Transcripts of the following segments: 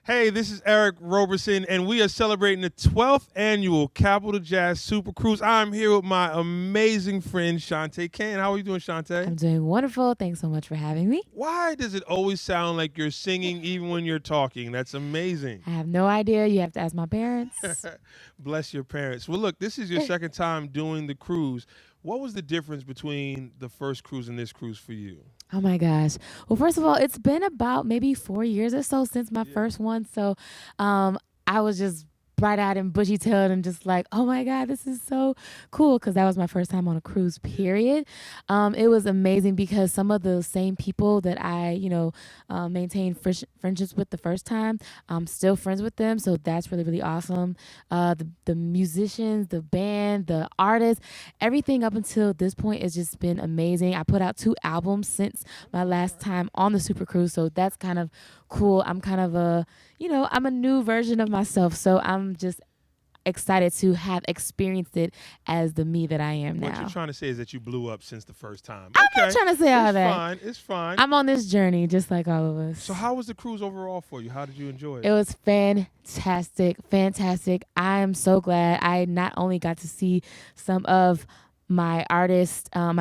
Hey, this is Eric Roberson, and we are celebrating the 12th annual Capital Jazz SuperCruise. I'm here with my amazing friend, Chantae Cann. How are you doing, Chantae? I'm doing wonderful. Thanks so much for having me. Why does it always sound like you're singing even when you're talking? That's amazing. I have no idea. You have to ask my parents. Bless your parents. Well, look, this is your second time doing the cruise. What was the difference between the first cruise and this cruise for you? Oh my gosh. Well, first of all, it's been about maybe 4 years or so since my Yeah. first one. So I was just bright eyed and bushy tailed and just like, oh my God, this is so cool. Cause that was my first time on a cruise, Yeah. period. It was amazing because some of the same people that I maintained friendships with the first time, I'm still friends with them. So that's really, really awesome. The musicians, the band, the artists, everything up until this point has just been amazing. I put out 2 albums since my last time on the Super Cruise. So that's kind of cool. I'm kind of I'm a new version of myself. So I'm just excited to have experienced it as the me that I am What you're now. trying to say is that you blew up since the first time. I'm not Okay. trying to say all It's that. fine. It's fine. I'm on this journey just like all of So us. how was the cruise overall for you? How did you enjoy It it? was fantastic, fantastic. I am so glad I not only got to see some of my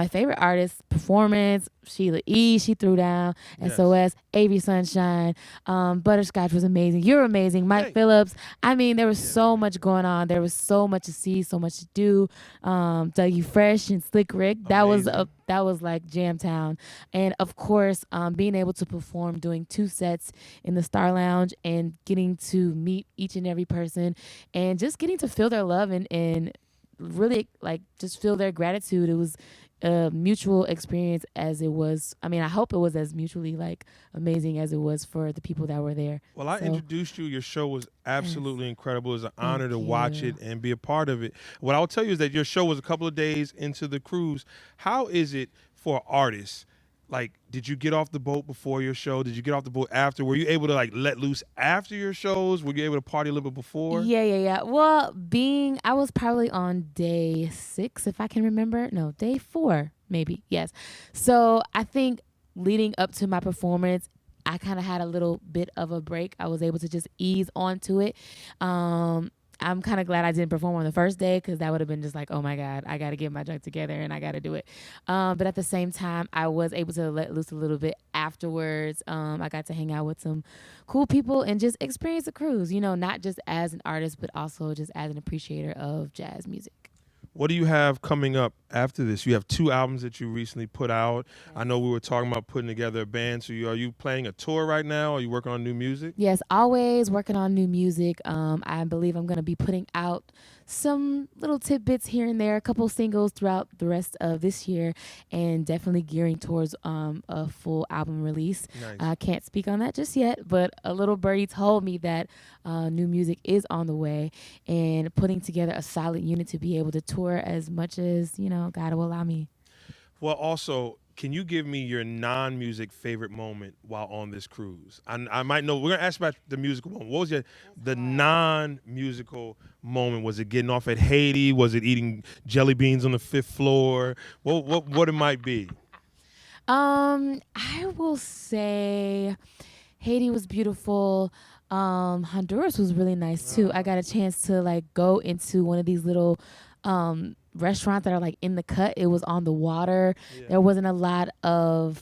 favorite artists' performance. Sheila E. She threw down. Yes. SOS. Avery Sunshine. Butterscotch was amazing. You're amazing. Mike Hey. Phillips. I mean, there was Yeah, so man. much going on. There was so much to see, so much to do. Dougie Fresh and Slick Rick. Amazing. That was like Jam Town. And of course, being able to perform, doing 2 sets in the Star Lounge and getting to meet each and every person and just getting to feel their love and really like just feel their gratitude. It was a mutual experience as it was. I mean, I hope it was as mutually like amazing as it was for the people that were there. Well, I So introduced you. Your show was yes, absolutely incredible. It was an thank honor to watch you. it and be a part of it. What I'll tell you is that your show was a couple of days into the cruise. How is it for artists? Like, did you get off the boat before your show? Did you get off the boat after? Were you able to like let loose after your shows? Were you able to party a little bit before? Yeah. Well, I was probably on day 6, if I can remember. No, day 4, maybe. Yes. So I think leading up to my performance, I kind of had a little bit of a break. I was able to just ease onto it. Um, I'm kind of glad I didn't perform on the first day because that would have been just like, oh my God, I got to get my junk together and I got to do it. But at the same time, I was able to let loose a little bit afterwards. I got to hang out with some cool people and just experience the cruise, not just as an artist, but also just as an appreciator of jazz music. What do you have coming up after this? You have 2 albums that you recently put out. I know we were talking about putting together a band. So are you playing a tour right now? Are you working on new music? Yes, always working on new music. I believe I'm going to be putting out some little tidbits here and there, a couple singles throughout the rest of this year, and definitely gearing towards a full album release. Nice. I can't speak on that just yet, but a little birdie told me that new music is on the way, and putting together a solid unit to be able to tour as much as God will allow me. Well, also, can you give me your non-music favorite moment while on this cruise? I might know. We're gonna ask about the musical moment. What was the non-musical moment? Was it getting off at Haiti? Was it eating jelly beans on the 5th floor? What it might be? I will say Haiti was beautiful. Honduras was really nice too. I got a chance to like go into one of these little restaurants that are like in the cut. It was on the water. Yeah. There wasn't a lot of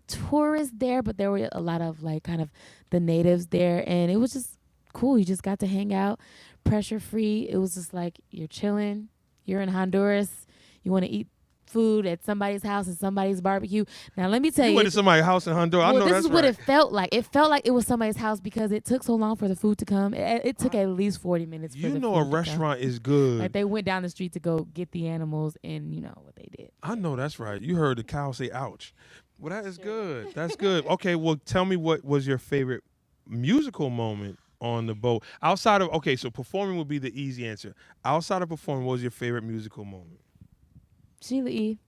tourists there, but there were a lot of like kind of the natives there, and it was just cool. You just got to hang out, pressure free. It was just like you're chilling. You're in Honduras. You want to eat food at somebody's house and somebody's barbecue. Now let me tell You you, went to somebody's house in Honduras. I well, know this that's is what right. it felt like. It felt like it was somebody's house because it took so long for the food to come. It took at least 40 minutes for You the know a food to come. restaurant is Like good. they went down the street to go get the animals, and you know what they did. I know that's right. You heard the cow say "ouch." Well, that is good. That's good. Okay, well, tell me what was your favorite musical moment on the boat outside of okay. So performing would be the easy answer. Outside of performing, what was your favorite musical moment? Sheila E.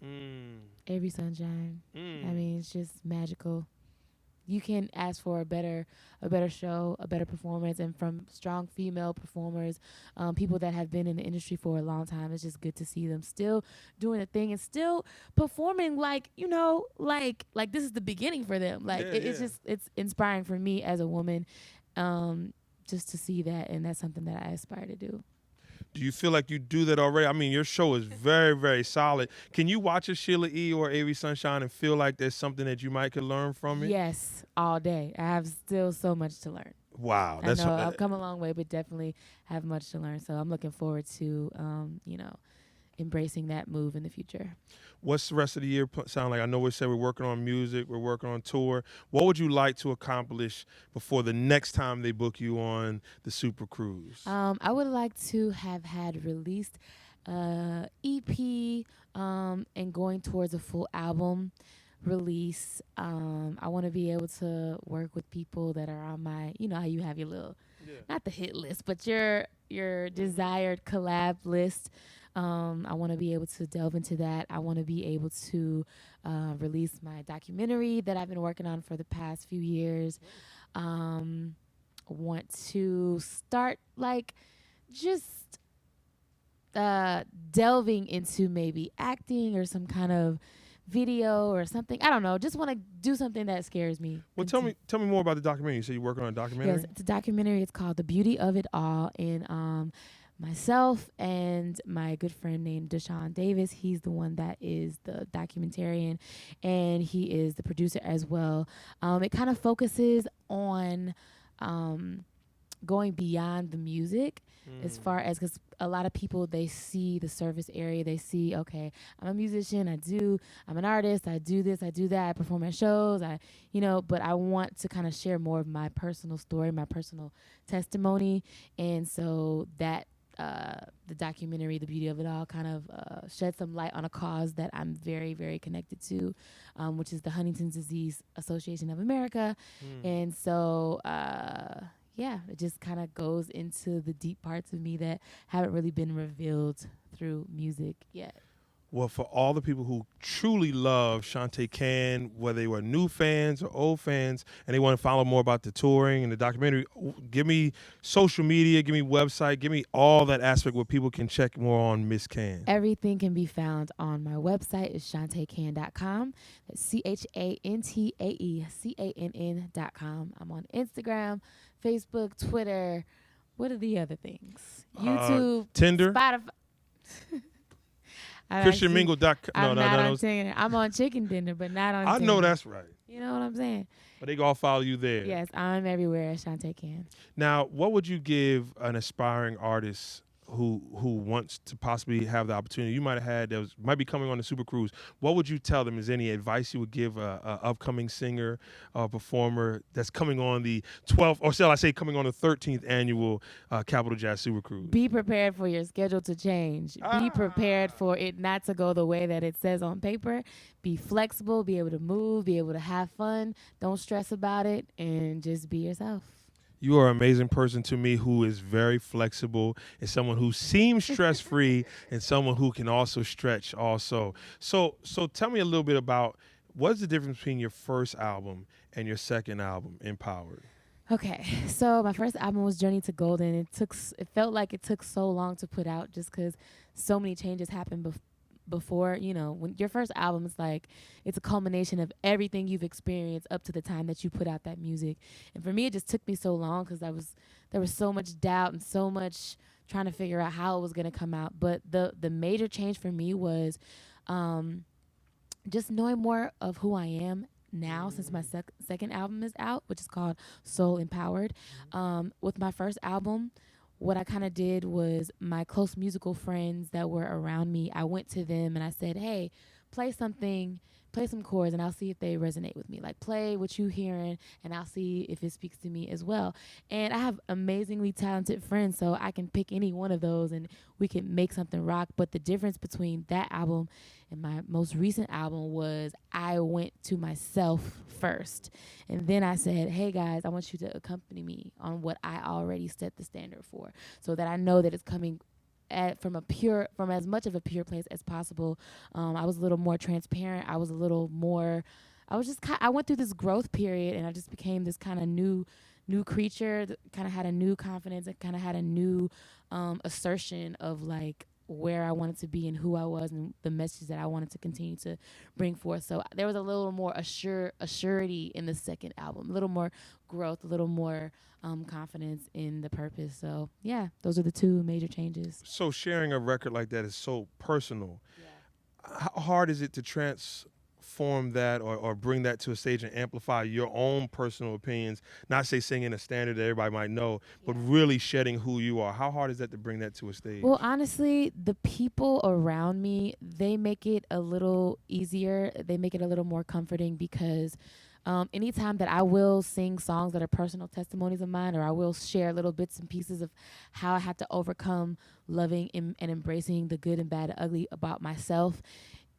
Mm, Every Sunshine. I mm. mean, it's just magical. You can ask for a better show, a better performance, and from strong female performers, people that have been in the industry for a long time. It's just good to see them still doing a thing and still performing like like this is the beginning for them. Like Yeah, it's yeah. just it's inspiring for me as a woman, just to see that, and that's something that I aspire to do. Do you feel like you do that already? I mean, your show is very, very solid. Can you watch a Sheila E. or Avery Sunshine and feel like there's something that you might could learn from it? Yes, all day. I have still so much to learn. Wow, I that's know I've come a long way, but definitely have much to learn. So I'm looking forward to, embracing that move in the future. what's the rest of the year sound like? I know we said we're working on music, we're working on tour. What would you like to accomplish before the next time they book you on the Super Cruise? I would like to have had released EP, and going towards a full album release. I want to be able to work with people that are on my, you know how you have your little, Yeah. not the hit list, but your desired collab list. I want to be able to delve into that. I want to be able to release my documentary that I've been working on for the past few years. Want to start like just delving into maybe acting or some kind of video or something. I don't know. Just want to do something that scares me. Well, tell me more about the documentary. You said you're working on a documentary. Yes, it's a documentary. It's called The Beauty of It All. And myself and my good friend named Deshaun Davis, he's the one that is the documentarian, and he is the producer as well. It kind of focuses on going beyond the music, as far as, because a lot of people, they see the surface area. They see, okay, I'm a musician, I'm an artist, I do this, I do that, I perform at shows, but I want to kind of share more of my personal story, my personal testimony. And so that the documentary, The Beauty of It All, kind of shed some light on a cause that I'm very, very connected to, which is the Huntington's Disease Association of America. And so, yeah, it just kind of goes into the deep parts of me that haven't really been revealed through music yet. Well, for all the people who truly love Chantae Cann, whether they were new fans or old fans, and they want to follow more about the touring and the documentary, give me social media, give me website, give me all that aspect where people can check more on Miss Cann. Everything can be found on my website. It's chantaecann.com. That's ChantaeCann.com. I'm on Instagram, Facebook, Twitter. What are the other things? YouTube, Tinder, Spotify. ChristianMingle.com. I'm No, not no, on no. Tinder. I'm on Chicken Dinner, but not on I Tinder. know that's right. You know what I'm saying? But they can all follow you there. Yes, I'm everywhere at Chantae Cann. Now, what would you give an aspiring artist who wants to possibly have the opportunity you might have had that might be coming on the Super Cruise? What would you tell them? Is there any advice you would give a upcoming singer or performer that's coming on the 12th, or shall I say coming on the 13th annual Capital Jazz Super Cruise? Be prepared for your schedule to change. Be prepared for it not to go the way that it says on paper. Be flexible, be able to move, be able to have fun. Don't stress about it, and just be yourself. You are an amazing person to me who is very flexible, and someone who seems stress-free, and someone who can also stretch also. So tell me a little bit about what's the difference between your first album and your second album, Empowered? Okay, so my first album was Journey to Golden. It felt like it took so long to put out just because so many changes happened before, when your first album is like, it's a culmination of everything you've experienced up to the time that you put out that music. And for me, it just took me so long because there was so much doubt and so much trying to figure out how it was going to come out. But the major change for me was just knowing more of who I am now, since my second album is out, which is called Soul Empowered. With my first album, what I kind of did was, my close musical friends that were around me, I went to them and I said, hey, play some chords, and I'll see if they resonate with me. Like, play what you hearing, and I'll see if it speaks to me as well. And I have amazingly talented friends, so I can pick any one of those and we can make something rock. But the difference between that album and my most recent album was, I went to myself first. And then I said, hey guys, I want you to accompany me on what I already set the standard for, so that I know that it's coming from as much of a pure place as possible. I was a little more transparent. I was I went through this growth period, and I just became this kind of new creature that kind of had a new confidence and kind of had a new assertion of like where I wanted to be and who I was and the message that I wanted to continue to bring forth. So there was a little more assurity in the second album, a little more growth, a little more confidence in the purpose. So yeah, those are the two major changes. So sharing a record like that is so personal. Yeah. How hard is it to transform that or bring that to a stage and amplify your own personal opinions? Not say singing a standard that everybody might know, but really shedding who you are. How hard is that to bring that to a stage? Well, honestly, the people around me, they make it a little easier. They make it a little more comforting because anytime that I will sing songs that are personal testimonies of mine, or I will share little bits and pieces of how I had to overcome loving and embracing the good and bad and ugly about myself,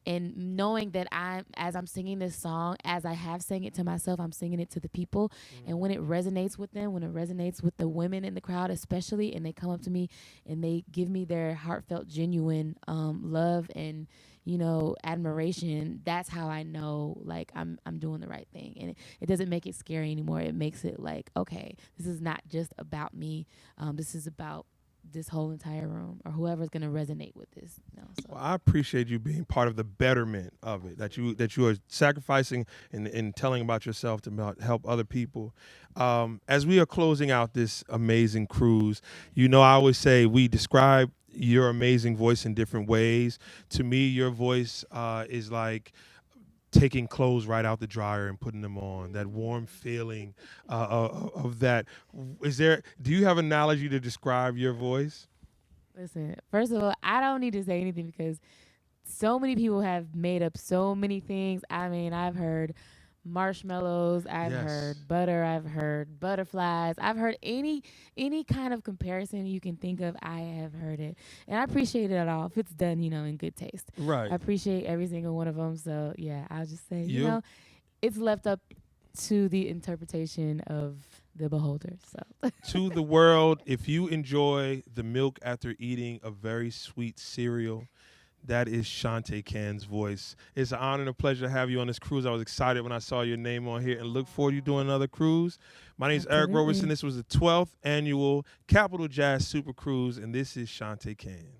and knowing that as I'm singing this song, as I have sang it to myself, I'm singing it to the people. And when it resonates with them, when it resonates with the women in the crowd especially, and they come up to me and they give me their heartfelt, genuine love and, you know, admiration, that's how I know, like, I'm doing the right thing. And it doesn't make it scary anymore. It makes it like, okay, this is not just about me. This is about this whole entire room, or whoever's going to resonate with this. You know, so. Well, I appreciate you being part of the betterment of it. That you are sacrificing and telling about yourself to help other people. As we are closing out this amazing cruise, you know, I always say we describe your amazing voice in different ways. To me, your voice is like taking clothes right out the dryer and putting them on. That warm feeling of that. Do you have an analogy to describe your voice? Listen, first of all, I don't need to say anything because so many people have made up so many things. I mean, I've heard marshmallows, I've Yes. heard butter, I've heard butterflies, I've heard any kind of comparison you can think of. I have heard it, and I appreciate it all if it's done, you know, in good taste. Right. I appreciate every single one of them. So yeah, I'll just say, you You? know, it's left up to the interpretation of the beholder. So To the world, if you enjoy the milk after eating a very sweet cereal, that is Chantae Cann's voice. It's an honor and a pleasure to have you on this cruise. I was excited when I saw your name on here and look forward to you doing another cruise. My name is Eric Absolutely. Roberson. This was the 12th annual Capital Jazz Super Cruise, and this is Chantae Cann.